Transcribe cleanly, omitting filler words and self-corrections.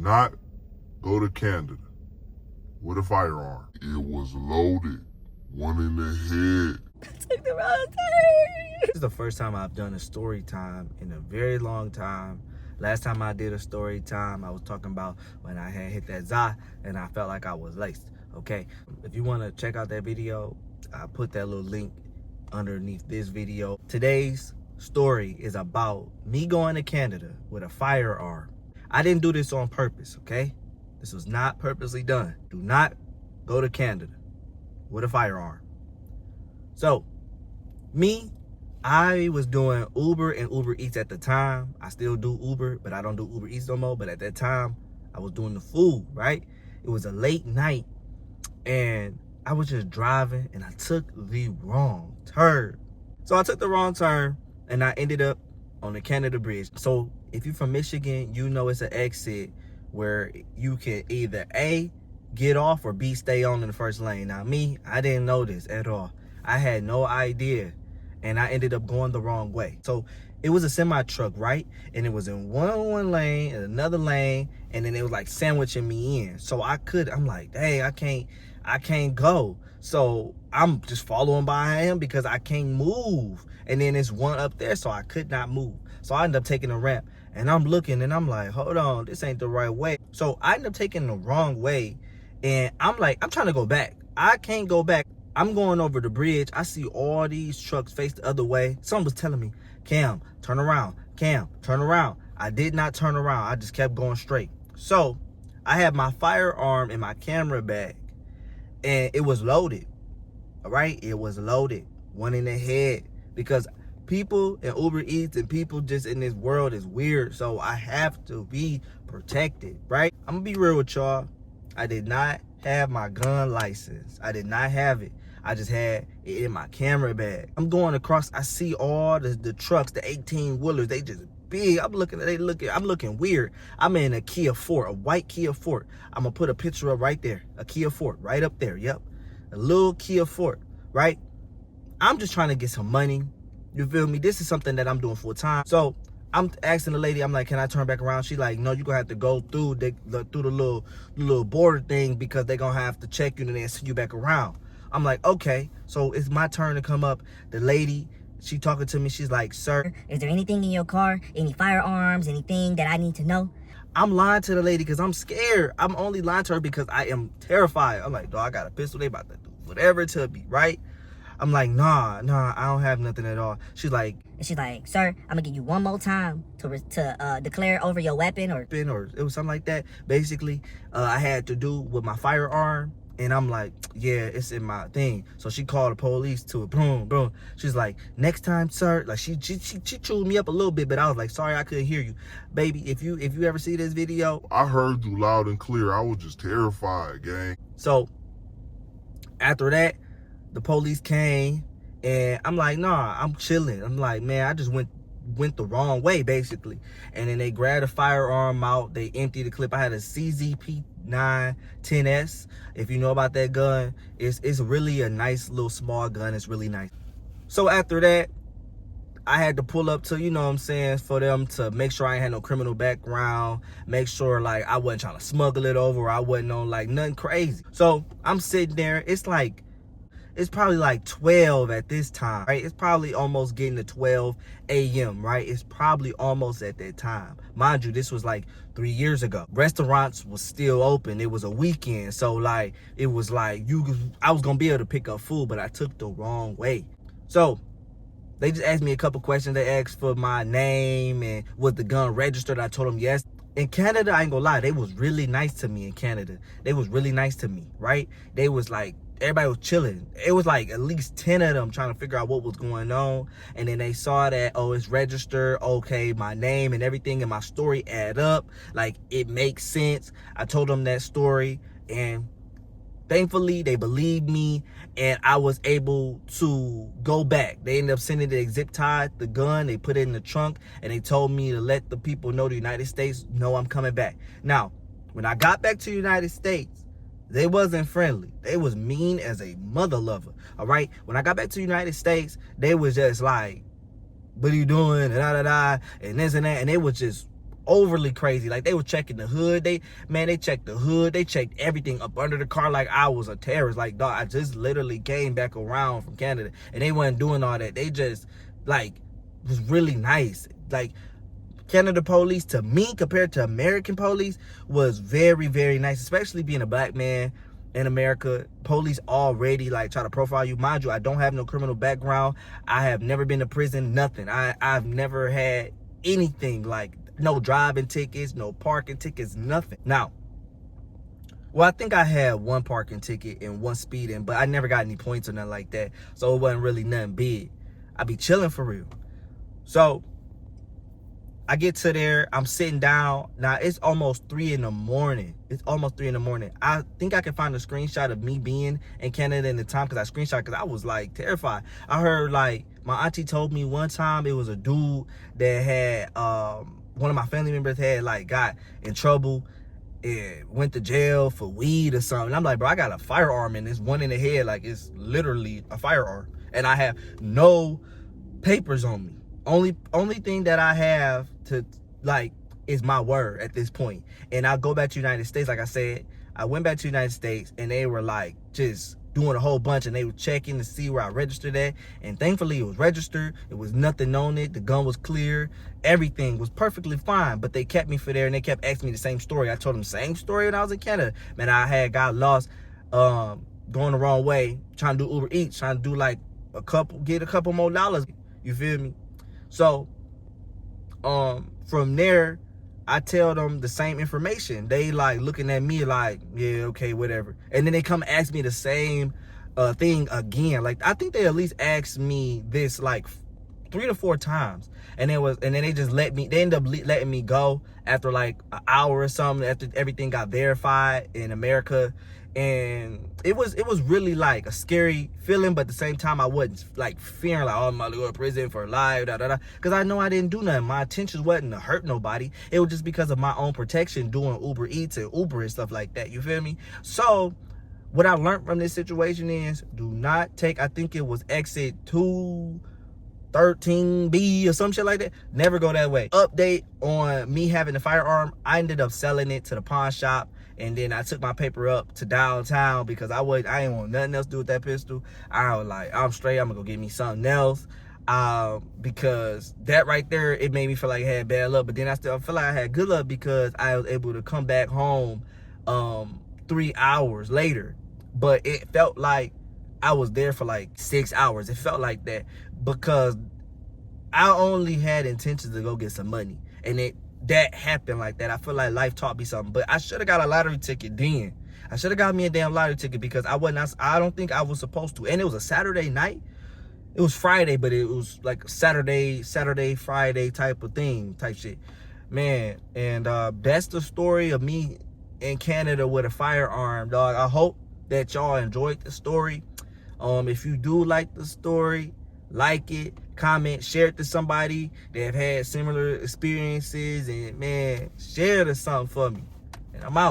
not go to Canada with a firearm. It was loaded. One in the head. Took the wrong turn. This is the first time I've done a story time in a very long time. Last time I did a story time, I was talking about when I had hit that za and I felt like I was laced. Okay, if you want to check out that video, I put that little link underneath this video. Today's story is about me going to Canada with a firearm. I didn't do this on purpose, okay? This was not purposely done. Do not go to Canada with a firearm. So, I was doing Uber and Uber Eats at the time. I still do Uber, but I don't do Uber Eats no more. But at that time, I was doing the food, right? It was a late night, and I was just driving, and I took the wrong turn. So I took the wrong turn, and I ended up on the Canada Bridge. So if you're from Michigan, you know it's an exit where you can either A, get off, or B, stay on in the first lane. Now me, I didn't know this at all. I had no idea, and I ended up going the wrong way. So it was a semi truck, right? And it was in one lane and another lane, and then it was like sandwiching me in. So I'm like, hey, I can't go. So I'm just following behind him because I can't move. And then there's one up there, so I could not move. So I ended up taking a ramp, and I'm looking, and I'm like, hold on, this ain't the right way. So I ended up taking the wrong way, and I'm like, I'm trying to go back. I can't go back. I'm going over the bridge. I see all these trucks face the other way. Someone was telling me, Cam, turn around. Cam, turn around. I did not turn around. I just kept going straight. So I had my firearm in my camera bag, and it was loaded. All right? It was loaded. One in the head. Because people in Uber Eats and people just in this world is weird. So I have to be protected, right? I'm going to be real with y'all. I did not have my gun license. I did not have it. I just had it in my camera bag. I'm going across. I see all the trucks, the 18-wheelers. They just big. I'm looking weird. I'm in a Kia Fort, a white Kia Fort. I'm going to put a picture up right there. A Kia Fort right up there. Yep. A little Kia Fort, right? I'm just trying to get some money. You feel me? This is something that I'm doing full time. So I'm asking the lady, I'm like, can I turn back around? She's like, no, you're going to have to go through the little border thing because they're going to have to check you and then send you back around. I'm like, okay. So it's my turn to come up. The lady, she talking to me. She's like, sir, is there anything in your car? Any firearms? Anything that I need to know? I'm lying to the lady because I'm scared. I'm only lying to her because I am terrified. I'm like, dog, I got a pistol. They about to do whatever to me, right? I'm like, nah, I don't have nothing at all. She's like, sir, I'm gonna give you one more time to declare over your weapon or it was something like that. Basically, I had to do with my firearm, and I'm like, yeah, it's in my thing. So she called the police to it. Boom, boom. She's like, next time, sir. Like she chewed me up a little bit, but I was like, sorry, I couldn't hear you, baby. If you ever see this video, I heard you loud and clear. I was just terrified, gang. So after that, the police came, and I'm like, nah, I'm chilling. I'm like, man, I just went the wrong way, basically. And then they grabbed a firearm out. They emptied the clip. I had a CZP 910S. If you know about that gun, it's really a nice little small gun. It's really nice. So after that, I had to pull up to, you know what I'm saying, for them to make sure I ain't had no criminal background, make sure like I wasn't trying to smuggle it over, or I wasn't on like nothing crazy. So I'm sitting there. It's probably like 12 at this time, right? It's probably almost getting to 12 a.m., right? It's probably almost at that time. Mind you, this was like 3 years ago. Restaurants was still open. It was a weekend. So like, it was like, I was going to be able to pick up food, but I took the wrong way. So they just asked me a couple questions. They asked for my name and was the gun registered. I told them yes. In Canada, I ain't gonna lie, they was really nice to me in Canada. They was really nice to me, right? They was like, everybody was chilling. It was like at least 10 of them trying to figure out what was going on. And then they saw that, oh, it's registered. Okay, my name and everything and my story add up. Like, it makes sense. I told them that story, and thankfully, they believed me, and I was able to go back. They ended up sending the zip tied the gun. They put it in the trunk, and they told me to let the people know, the United States, know I'm coming back. Now, when I got back to the United States, they wasn't friendly. They was mean as a mother lover, all right? When I got back to the United States, they was just like, what are you doing? And da-da-da, and this and that. And they was just overly crazy. Like, they were checking the hood. They checked the hood. They checked everything up under the car like I was a terrorist. Like, dog, I just literally came back around from Canada, and they wasn't doing all that. They just, like, was really nice. Like, Canada police, to me, compared to American police, was very, very nice, especially being a black man in America. Police already, like, try to profile you. Mind you, I don't have no criminal background. I have never been to prison, nothing. I've never had anything, like, no driving tickets, no parking tickets, nothing. Now, well, I think I had one parking ticket and one speeding, but I never got any points or nothing like that, so it wasn't really nothing big. I be chilling for real. So I get to there, I'm sitting down. Now, it's almost 3 in the morning. It's almost 3 in the morning. I think I can find a screenshot of me being in Canada in the time, because I screenshot, because I was, like, terrified. I heard, like, my auntie told me one time it was a dude that had, one of my family members had, like, got in trouble and went to jail for weed or something. I'm like, bro, I got a firearm and it's one in the head. Like, it's literally a firearm. And I have no papers on me. Only thing that I have to, like, is my word at this point. And I'll go back to the United States. Like I said, I went back to the United States, and they were, like, just doing a whole bunch, and they were checking to see where I registered at. And thankfully, it was registered. It was nothing on it. The gun was clear. Everything was perfectly fine. But they kept me for there, and they kept asking me the same story. I told them the same story when I was in Canada. Man, I had got lost, going the wrong way, trying to do Uber Eats, trying to do, like, get a couple more dollars. You feel me? So, from there, I tell them the same information. They, like, looking at me like, yeah, okay, whatever. And then they come ask me the same thing again. Like, I think they at least asked me this, like, 3 to 4 times. And then they just they ended up letting me go after, like, an hour or something, after everything got verified in America. And it was really, like, a scary feeling, but at the same time, I wasn't, like, fearing, like, oh, I'm about to go to prison for life, because I know I didn't do nothing. My intentions wasn't to hurt nobody. It was just because of my own protection, doing Uber Eats and Uber and stuff like that. You feel me? So what I learned from this situation is, do not take, I think it was exit 213B or some shit like that. Never go that way. Update on me having the firearm. I ended up selling it to the pawn shop. And then I took my paper up to downtown because I didn't want nothing else to do with that pistol. I was like, I'm straight. I'm gonna go get me something else. Because that right there, it made me feel like I had bad luck. But then I still feel like I had good luck because I was able to come back home 3 hours later. But it felt like I was there for like 6 hours. It felt like that because I only had intentions to go get some money. And that happened like that. I feel like life taught me something. But I should have got a lottery ticket then. I should have got me a damn lottery ticket because I don't think I was supposed to. And it was a Saturday night. It was Friday, but it was like Saturday, Friday type of thing, type shit. Man, and that's the story of me in Canada with a firearm, dog. I hope that y'all enjoyed the story. If you do like the story, like it, comment, share it to somebody that have had similar experiences, and man, share it or something for me. And I'm out.